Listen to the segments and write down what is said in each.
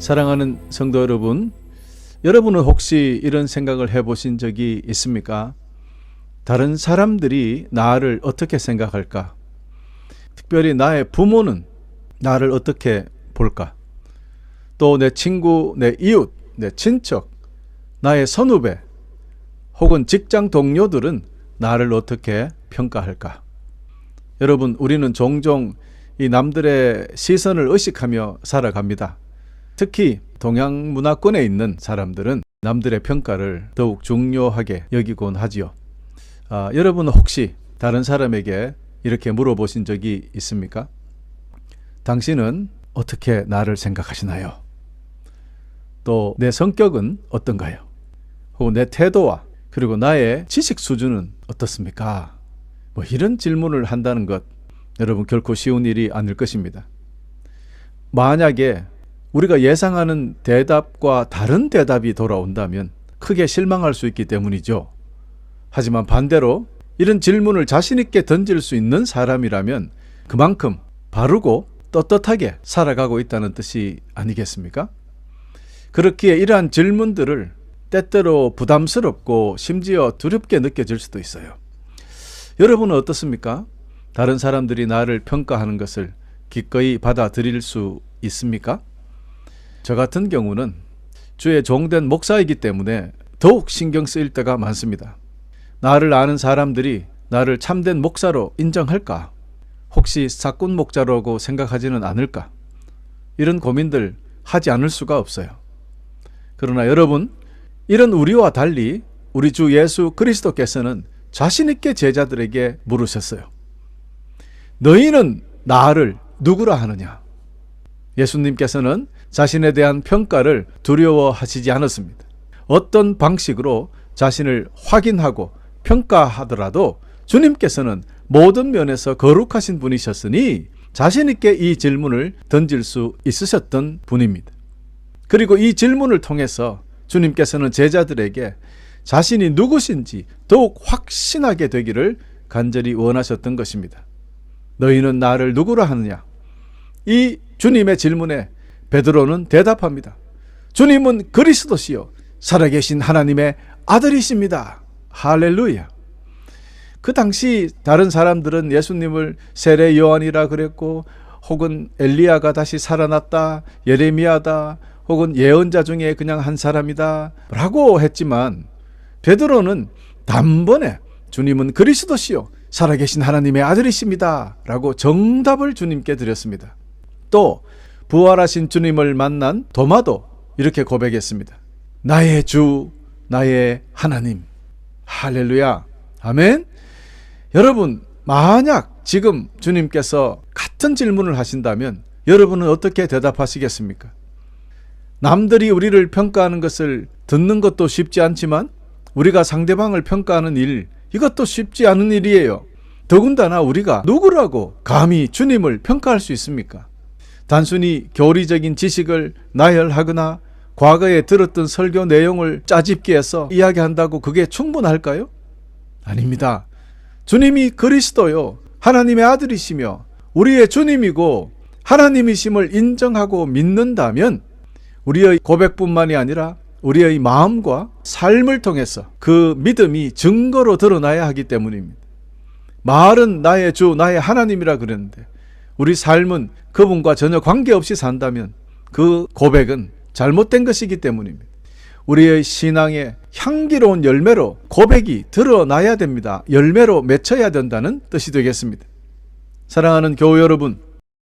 사랑하는 성도 여러분, 여러분은 혹시 이런 생각을 해보신 적이 있습니까? 다른 사람들이 나를 어떻게 생각할까? 특별히 나의 부모는 나를 어떻게 볼까? 또 내 친구, 내 이웃, 내 친척, 나의 선후배, 혹은 직장 동료들은 나를 어떻게 평가할까? 여러분, 우리는 종종 이 남들의 시선을 의식하며 살아갑니다. 특히 동양 문화권에 있는 사람들은 남들의 평가를 더욱 중요하게 여기곤 하지요. 여러분은 혹시 다른 사람에게 이렇게 물어보신 적이 있습니까? 당신은 어떻게 나를 생각하시나요? 또 내 성격은 어떤가요? 혹은 내 태도와 그리고 나의 지식 수준은 어떻습니까? 이런 질문을 한다는 것, 여러분 결코 쉬운 일이 아닐 것입니다. 만약에 우리가 예상하는 대답과 다른 대답이 돌아온다면 크게 실망할 수 있기 때문이죠. 하지만 반대로 이런 질문을 자신 있게 던질 수 있는 사람이라면 그만큼 바르고 떳떳하게 살아가고 있다는 뜻이 아니겠습니까? 그렇기에 이러한 질문들을 때때로 부담스럽고 심지어 두렵게 느껴질 수도 있어요. 여러분은 어떻습니까? 다른 사람들이 나를 평가하는 것을 기꺼이 받아들일 수 있습니까? 저 같은 경우는 주의 종된 목사이기 때문에 더욱 신경 쓰일 때가 많습니다. 나를 아는 사람들이 나를 참된 목사로 인정할까? 혹시 사꾼 목자라고 생각하지는 않을까? 이런 고민들 하지 않을 수가 없어요. 그러나 여러분, 이런 우리와 달리 우리 주 예수 그리스도께서는 자신 있게 제자들에게 물으셨어요. 너희는 나를 누구라 하느냐? 예수님께서는 자신에 대한 평가를 두려워하시지 않았습니다. 어떤 방식으로 자신을 확인하고 평가하더라도 주님께서는 모든 면에서 거룩하신 분이셨으니 자신 있게 이 질문을 던질 수 있으셨던 분입니다. 그리고 이 질문을 통해서 주님께서는 제자들에게 자신이 누구신지 더욱 확신하게 되기를 간절히 원하셨던 것입니다. 너희는 나를 누구라 하느냐? 이 주님의 질문에 베드로는 대답합니다. 주님은 그리스도시요 살아계신 하나님의 아들이십니다. 할렐루야. 그 당시 다른 사람들은 예수님을 세례 요한이라 그랬고, 혹은 엘리야가 다시 살아났다, 예레미야다, 혹은 예언자 중에 그냥 한 사람이다 라고 했지만, 베드로는 단번에 주님은 그리스도시요 살아계신 하나님의 아들이십니다 라고 정답을 주님께 드렸습니다. 또 부활하신 주님을 만난 도마도 이렇게 고백했습니다. 나의 주, 나의 하나님. 할렐루야. 아멘. 여러분, 만약 지금 주님께서 같은 질문을 하신다면 여러분은 어떻게 대답하시겠습니까? 남들이 우리를 평가하는 것을 듣는 것도 쉽지 않지만 우리가 상대방을 평가하는 일, 이것도 쉽지 않은 일이에요. 더군다나 우리가 누구라고 감히 주님을 평가할 수 있습니까? 단순히 교리적인 지식을 나열하거나 과거에 들었던 설교 내용을 짜집기 해서 이야기한다고 그게 충분할까요? 아닙니다. 주님이 그리스도요 하나님의 아들이시며 우리의 주님이고 하나님이심을 인정하고 믿는다면 우리의 고백뿐만이 아니라 우리의 마음과 삶을 통해서 그 믿음이 증거로 드러나야 하기 때문입니다. 말은 나의 주, 나의 하나님이라 그랬는데 우리 삶은 그분과 전혀 관계없이 산다면 그 고백은 잘못된 것이기 때문입니다. 우리의 신앙의 향기로운 열매로 고백이 드러나야 됩니다. 열매로 맺혀야 된다는 뜻이 되겠습니다. 사랑하는 교우 여러분,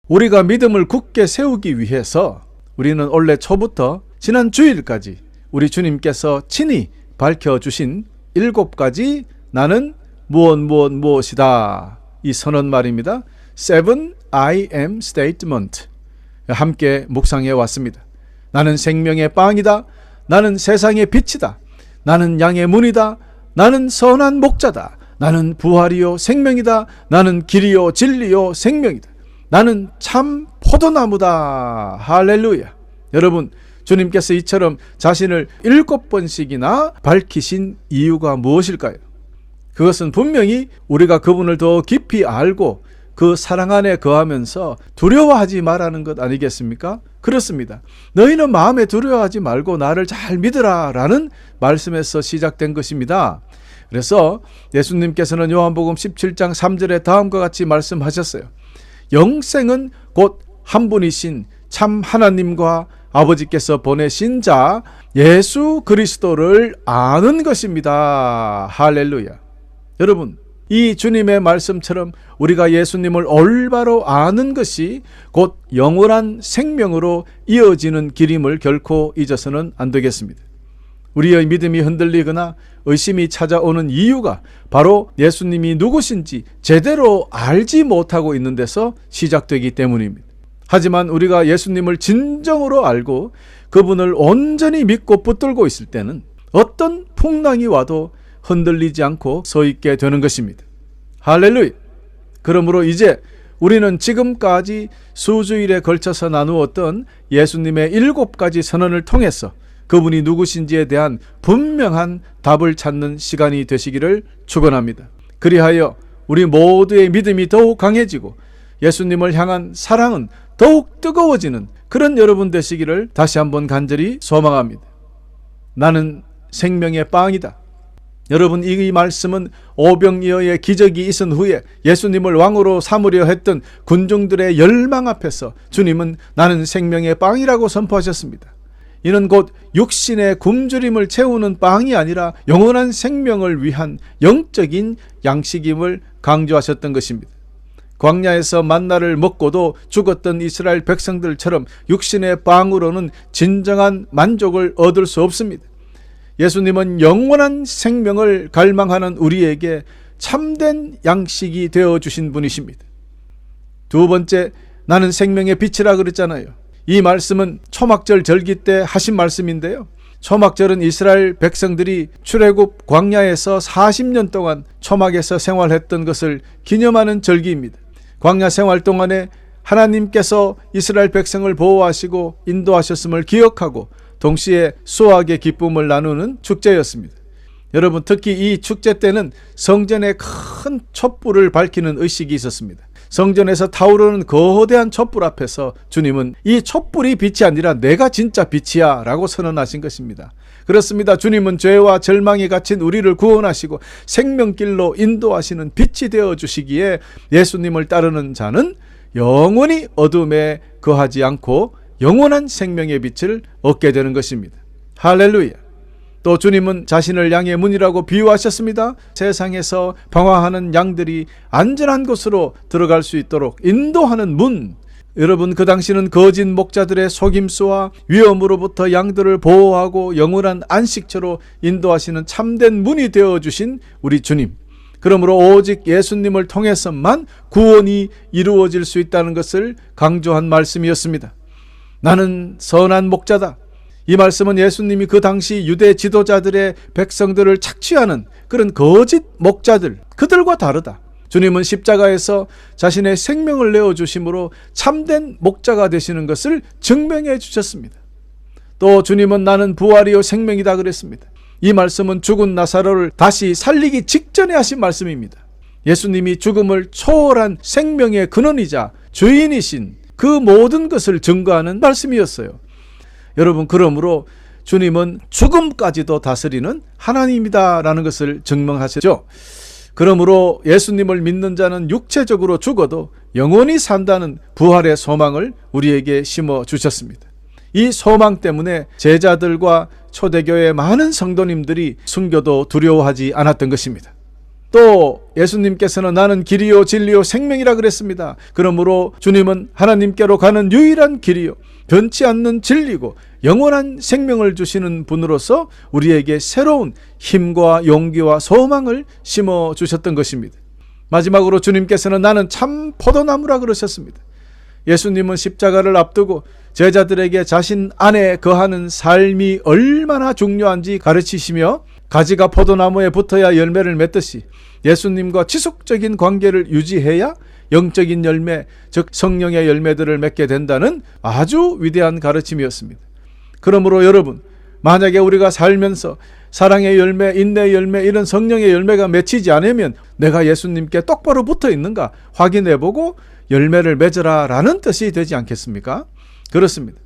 우리가 믿음을 굳게 세우기 위해서 우리는 원래 초부터 지난 주일까지 우리 주님께서 친히 밝혀주신 7가지 나는 무엇이다, 이 선언 말입니다. 7 I am statement 함께 묵상해 왔습니다. 나는 생명의 빵이다. 나는 세상의 빛이다. 나는 양의 문이다. 나는 선한 목자다. 나는 부활이요 생명이다. 나는 길이요 진리요 생명이다. 나는 참 포도나무다. 할렐루야. 여러분, 주님께서 이처럼 자신을 7번씩이나 밝히신 이유가 무엇일까요? 그것은 분명히 우리가 그분을 더 깊이 알고 그 사랑 안에 거하면서 두려워하지 말라는 것 아니겠습니까? 그렇습니다. 너희는 마음에 두려워하지 말고 나를 잘 믿으라 라는 말씀에서 시작된 것입니다. 그래서 예수님께서는 요한복음 17장 3절에 다음과 같이 말씀하셨어요. 영생은 곧 한 분이신 참 하나님과 아버지께서 보내신 자 예수 그리스도를 아는 것입니다. 할렐루야. 여러분, 이 주님의 말씀처럼 우리가 예수님을 올바로 아는 것이 곧 영원한 생명으로 이어지는 길임을 결코 잊어서는 안 되겠습니다. 우리의 믿음이 흔들리거나 의심이 찾아오는 이유가 바로 예수님이 누구신지 제대로 알지 못하고 있는 데서 시작되기 때문입니다. 하지만 우리가 예수님을 진정으로 알고 그분을 온전히 믿고 붙들고 있을 때는 어떤 풍랑이 와도 흔들리지 않고 서 있게 되는 것입니다. 할렐루야. 그러므로 이제 우리는 지금까지 수주일에 걸쳐서 나누었던 예수님의 7가지 선언을 통해서 그분이 누구신지에 대한 분명한 답을 찾는 시간이 되시기를 축원합니다. 그리하여 우리 모두의 믿음이 더욱 강해지고 예수님을 향한 사랑은 더욱 뜨거워지는 그런 여러분 되시기를 다시 한번 간절히 소망합니다. 나는 생명의 빵이다. 여러분, 이 말씀은 오병이어의 기적이 있은 후에 예수님을 왕으로 삼으려 했던 군중들의 열망 앞에서 주님은 나는 생명의 빵이라고 선포하셨습니다. 이는 곧 육신의 굶주림을 채우는 빵이 아니라 영원한 생명을 위한 영적인 양식임을 강조하셨던 것입니다. 광야에서 만나를 먹고도 죽었던 이스라엘 백성들처럼 육신의 빵으로는 진정한 만족을 얻을 수 없습니다. 예수님은 영원한 생명을 갈망하는 우리에게 참된 양식이 되어주신 분이십니다. 두 번째, 나는 생명의 빛이라 그랬잖아요. 이 말씀은 초막절 절기 때 하신 말씀인데요. 초막절은 이스라엘 백성들이 출애굽 광야에서 40년 동안 초막에서 생활했던 것을 기념하는 절기입니다. 광야 생활 동안에 하나님께서 이스라엘 백성을 보호하시고 인도하셨음을 기억하고 동시에 수확의 기쁨을 나누는 축제였습니다. 여러분, 특히 이 축제 때는 성전에 큰 촛불을 밝히는 의식이 있었습니다. 성전에서 타오르는 거대한 촛불 앞에서 주님은 이 촛불이 빛이 아니라 내가 진짜 빛이야 라고 선언하신 것입니다. 그렇습니다. 주님은 죄와 절망에 갇힌 우리를 구원하시고 생명길로 인도하시는 빛이 되어주시기에 예수님을 따르는 자는 영원히 어둠에 거하지 않고 영원한 생명의 빛을 얻게 되는 것입니다. 할렐루야. 또 주님은 자신을 양의 문이라고 비유하셨습니다. 세상에서 방황하는 양들이 안전한 곳으로 들어갈 수 있도록 인도하는 문. 여러분, 그 당시는 거짓 목자들의 속임수와 위험으로부터 양들을 보호하고 영원한 안식처로 인도하시는 참된 문이 되어주신 우리 주님. 그러므로 오직 예수님을 통해서만 구원이 이루어질 수 있다는 것을 강조한 말씀이었습니다. 나는 선한 목자다. 이 말씀은 예수님이 그 당시 유대 지도자들의 백성들을 착취하는 그런 거짓 목자들, 그들과 다르다. 주님은 십자가에서 자신의 생명을 내어주심으로 참된 목자가 되시는 것을 증명해 주셨습니다. 또 주님은 나는 부활이요 생명이다 그랬습니다. 이 말씀은 죽은 나사로를 다시 살리기 직전에 하신 말씀입니다. 예수님이 죽음을 초월한 생명의 근원이자 주인이신 그 모든 것을 증거하는 말씀이었어요. 여러분, 그러므로 주님은 죽음까지도 다스리는 하나님이다라는 것을 증명하셨죠. 그러므로 예수님을 믿는 자는 육체적으로 죽어도 영원히 산다는 부활의 소망을 우리에게 심어주셨습니다. 이 소망 때문에 제자들과 초대교회의 많은 성도님들이 순교도 두려워하지 않았던 것입니다. 또 예수님께서는 나는 길이요 진리요 생명이라 그랬습니다. 그러므로 주님은 하나님께로 가는 유일한 길이요 변치 않는 진리고 영원한 생명을 주시는 분으로서 우리에게 새로운 힘과 용기와 소망을 심어주셨던 것입니다. 마지막으로 주님께서는 나는 참 포도나무라 그러셨습니다. 예수님은 십자가를 앞두고 제자들에게 자신 안에 거하는 삶이 얼마나 중요한지 가르치시며 가지가 포도나무에 붙어야 열매를 맺듯이 예수님과 지속적인 관계를 유지해야 영적인 열매, 즉 성령의 열매들을 맺게 된다는 아주 위대한 가르침이었습니다. 그러므로 여러분, 만약에 우리가 살면서 사랑의 열매, 인내의 열매, 이런 성령의 열매가 맺히지 않으면 내가 예수님께 똑바로 붙어 있는가 확인해보고 열매를 맺으라 라는 뜻이 되지 않겠습니까? 그렇습니다.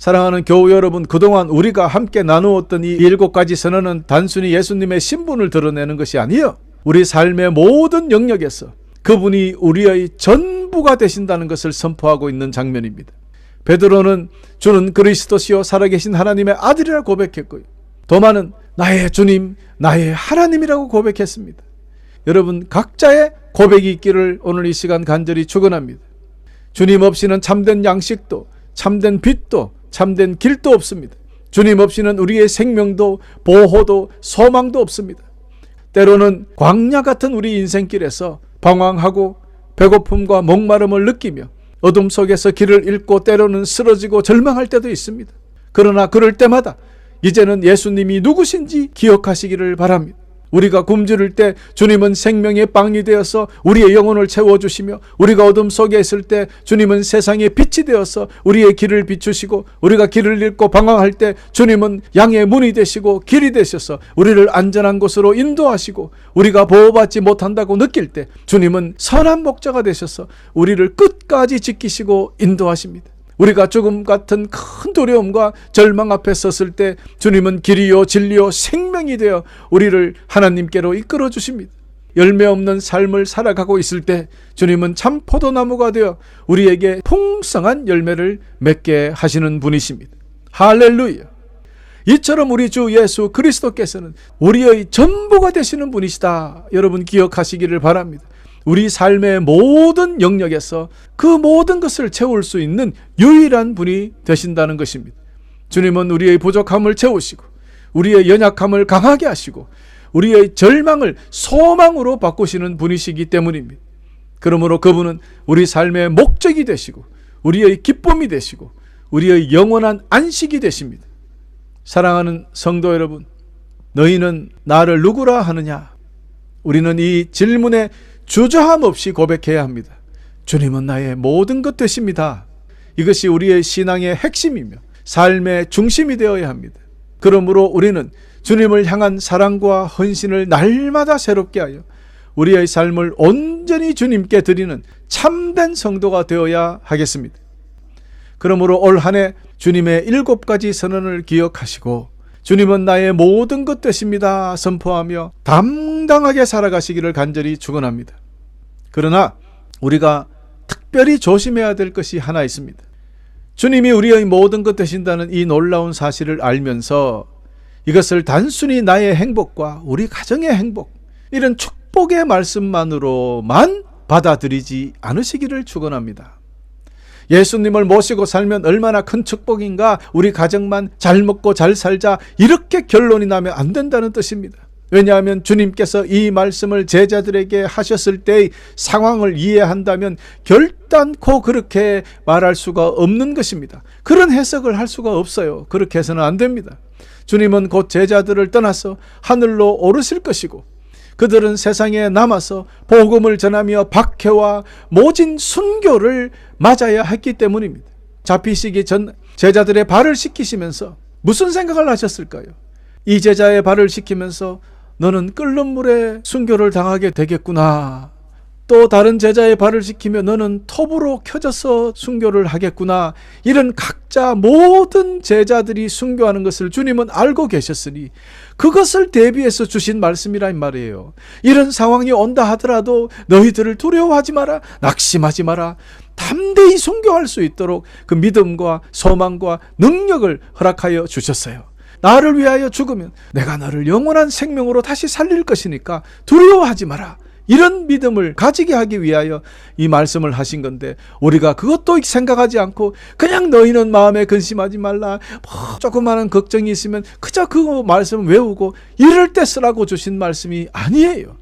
사랑하는 교우 여러분, 그동안 우리가 함께 나누었던 이 7가지 선언은 단순히 예수님의 신분을 드러내는 것이 아니에요. 우리 삶의 모든 영역에서 그분이 우리의 전부가 되신다는 것을 선포하고 있는 장면입니다. 베드로는 주는 그리스도시요 살아계신 하나님의 아들이라 고백했고요. 도마는 나의 주님, 나의 하나님이라고 고백했습니다. 여러분, 각자의 고백이 있기를 오늘 이 시간 간절히 축원합니다. 주님 없이는 참된 양식도, 참된 빛도, 참된 길도 없습니다. 주님 없이는 우리의 생명도, 보호도, 소망도 없습니다. 때로는 광야 같은 우리 인생길에서 방황하고 배고픔과 목마름을 느끼며 어둠 속에서 길을 잃고 때로는 쓰러지고 절망할 때도 있습니다. 그러나 그럴 때마다 이제는 예수님이 누구신지 기억하시기를 바랍니다. 우리가 굶주릴 때 주님은 생명의 빵이 되어서 우리의 영혼을 채워주시며, 우리가 어둠 속에 있을 때 주님은 세상의 빛이 되어서 우리의 길을 비추시고, 우리가 길을 잃고 방황할 때 주님은 양의 문이 되시고 길이 되셔서 우리를 안전한 곳으로 인도하시고, 우리가 보호받지 못한다고 느낄 때 주님은 선한 목자가 되셔서 우리를 끝까지 지키시고 인도하십니다. 우리가 죽음 같은 큰 두려움과 절망 앞에 섰을 때 주님은 길이요 진리요 생명이 되어 우리를 하나님께로 이끌어 주십니다. 열매 없는 삶을 살아가고 있을 때 주님은 참 포도나무가 되어 우리에게 풍성한 열매를 맺게 하시는 분이십니다. 할렐루야! 이처럼 우리 주 예수 그리스도께서는 우리의 전부가 되시는 분이시다. 여러분 기억하시기를 바랍니다. 우리 삶의 모든 영역에서 그 모든 것을 채울 수 있는 유일한 분이 되신다는 것입니다. 주님은 우리의 부족함을 채우시고, 우리의 연약함을 강하게 하시고, 우리의 절망을 소망으로 바꾸시는 분이시기 때문입니다. 그러므로 그분은 우리 삶의 목적이 되시고, 우리의 기쁨이 되시고, 우리의 영원한 안식이 되십니다. 사랑하는 성도 여러분, 너희는 나를 누구라 하느냐? 우리는 이 질문에 주저함 없이 고백해야 합니다. 주님은 나의 모든 것 되십니다. 이것이 우리의 신앙의 핵심이며 삶의 중심이 되어야 합니다. 그러므로 우리는 주님을 향한 사랑과 헌신을 날마다 새롭게 하여 우리의 삶을 온전히 주님께 드리는 참된 성도가 되어야 하겠습니다. 그러므로 올 한 해 주님의 7가지 선언을 기억하시고 주님은 나의 모든 것 되십니다 선포하며 담당하게 살아가시기를 간절히 축원합니다. 그러나 우리가 특별히 조심해야 될 것이 하나 있습니다. 주님이 우리의 모든 것 되신다는 이 놀라운 사실을 알면서 이것을 단순히 나의 행복과 우리 가정의 행복, 이런 축복의 말씀만으로만 받아들이지 않으시기를 축원합니다. 예수님을 모시고 살면 얼마나 큰 축복인가, 우리 가정만 잘 먹고 잘 살자, 이렇게 결론이 나면 안 된다는 뜻입니다. 왜냐하면 주님께서 이 말씀을 제자들에게 하셨을 때의 상황을 이해한다면 결단코 그렇게 말할 수가 없는 것입니다. 그런 해석을 할 수가 없어요. 그렇게 해서는 안 됩니다. 주님은 곧 제자들을 떠나서 하늘로 오르실 것이고, 그들은 세상에 남아서 복음을 전하며 박해와 모진 순교를 맞아야 했기 때문입니다. 잡히시기 전 제자들의 발을 씻기시면서 무슨 생각을 하셨을까요? 이 제자의 발을 씻기면서 너는 끓는 물에 순교를 당하게 되겠구나. 또 다른 제자의 발을 씻기며 너는 톱으로 켜져서 순교를 하겠구나. 이런 각자 모든 제자들이 순교하는 것을 주님은 알고 계셨으니 그것을 대비해서 주신 말씀이란 말이에요. 이런 상황이 온다 하더라도 너희들을 두려워하지 마라, 낙심하지 마라, 담대히 순교할 수 있도록 그 믿음과 소망과 능력을 허락하여 주셨어요. 나를 위하여 죽으면 내가 너를 영원한 생명으로 다시 살릴 것이니까 두려워하지 마라. 이런 믿음을 가지게 하기 위하여 이 말씀을 하신 건데, 우리가 그것도 생각하지 않고 그냥 너희는 마음에 근심하지 말라, 조그마한 걱정이 있으면 그저 그 말씀 외우고 이럴 때 쓰라고 주신 말씀이 아니에요.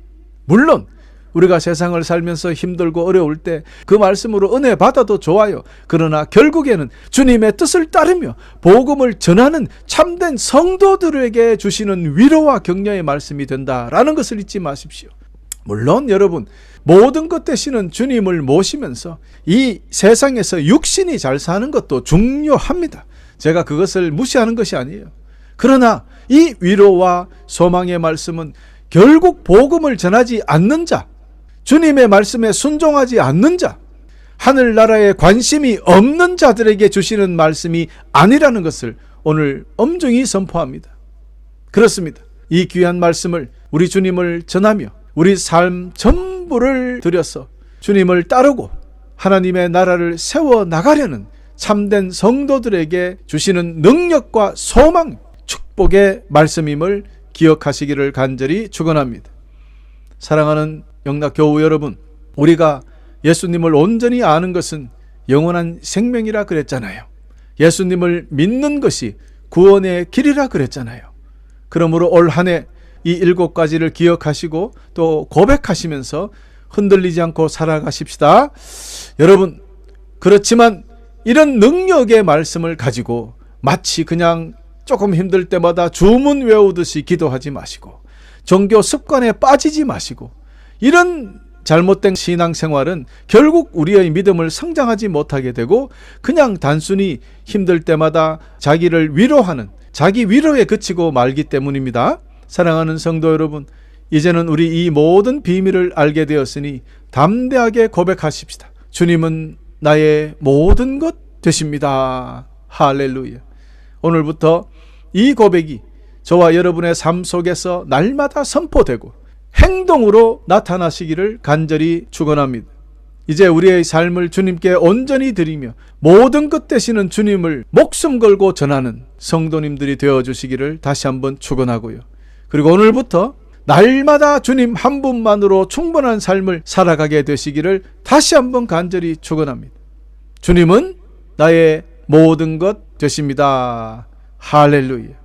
물론 우리가 세상을 살면서 힘들고 어려울 때 그 말씀으로 은혜 받아도 좋아요. 그러나 결국에는 주님의 뜻을 따르며 복음을 전하는 참된 성도들에게 주시는 위로와 격려의 말씀이 된다라는 것을 잊지 마십시오. 물론 여러분, 모든 것 되시는 주님을 모시면서 이 세상에서 육신이 잘 사는 것도 중요합니다. 제가 그것을 무시하는 것이 아니에요. 그러나 이 위로와 소망의 말씀은 결국 복음을 전하지 않는 자, 주님의 말씀에 순종하지 않는 자, 하늘나라에 관심이 없는 자들에게 주시는 말씀이 아니라는 것을 오늘 엄중히 선포합니다. 그렇습니다. 이 귀한 말씀을 우리 주님을 전하며 우리 삶 전부를 들여서 주님을 따르고 하나님의 나라를 세워나가려는 참된 성도들에게 주시는 능력과 소망, 축복의 말씀임을 기억하시기를 간절히 축원합니다. 사랑하는 영락교우 여러분, 우리가 예수님을 온전히 아는 것은 영원한 생명이라 그랬잖아요. 예수님을 믿는 것이 구원의 길이라 그랬잖아요. 그러므로 올 한 해 이 7가지를 기억하시고 또 고백하시면서 흔들리지 않고 살아가십시다. 여러분, 그렇지만 이런 능력의 말씀을 가지고 마치 그냥 조금 힘들 때마다 주문 외우듯이 기도하지 마시고 종교 습관에 빠지지 마시고 이런 잘못된 신앙생활은 결국 우리의 믿음을 성장하지 못하게 되고 그냥 단순히 힘들 때마다 자기를 위로하는 자기 위로에 그치고 말기 때문입니다. 사랑하는 성도 여러분, 이제는 우리 이 모든 비밀을 알게 되었으니 담대하게 고백하십시다. 주님은 나의 모든 것 되십니다. 할렐루야. 오늘부터 이 고백이 저와 여러분의 삶 속에서 날마다 선포되고 행동으로 나타나시기를 간절히 축원합니다. 이제 우리의 삶을 주님께 온전히 드리며 모든 것 되시는 주님을 목숨 걸고 전하는 성도님들이 되어주시기를 다시 한번 축원하고요. 그리고 오늘부터 날마다 주님 한 분만으로 충분한 삶을 살아가게 되시기를 다시 한번 간절히 축원합니다. 주님은 나의 모든 것 되십니다. 할렐루야.